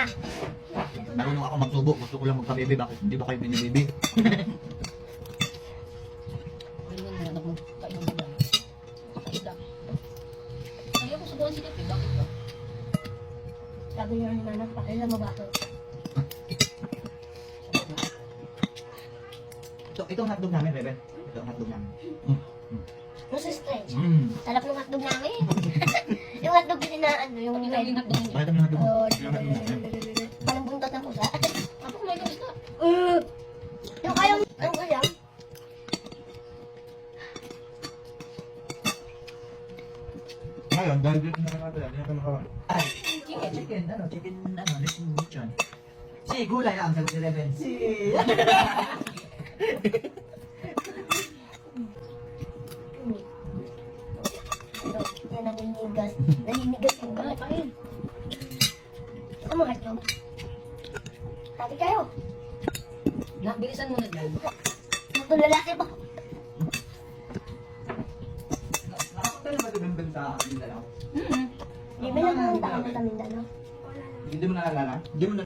ka. Marunong ako magsubo. Gusto ko lang magpa-baby. Bakit hindi ba kayo binibaby? Ganyan na anak mo. Kainom mo lang. Isda. Ayaw ko subukan si Tipi. Bakit ba? Sabi niya ni Manang, pakailan mo ba ito? Itong hotdog namin, Bebe. Itong hotdog namin. Mas stretch. Mm. Sarap ng hotdog namin. Yung hotdog din na ano, yung Yung yung hotdog niya. Bakit ang hotdog mo? Oh, Yung hotdog namin. parang buntot ng pusa. Ako kumain ng isda. Yung kayang, ang kayang. Ngayon, dahil dito na natin, hindi natin makawan. Ay, chicken, lechon. Si, gulay ang sagot ni Reven. Si. Yan naninigas. Naninigas yung Ay, kain. Ano mo hotdog? Sabi kayo. Bilisan mo na dyan. Magtulalaki pa. Nakapunta na ba ito ng benta sa Mindanao? Di ba yung mga tao sa Mindanao? Hindi mo naalala? Hindi mo na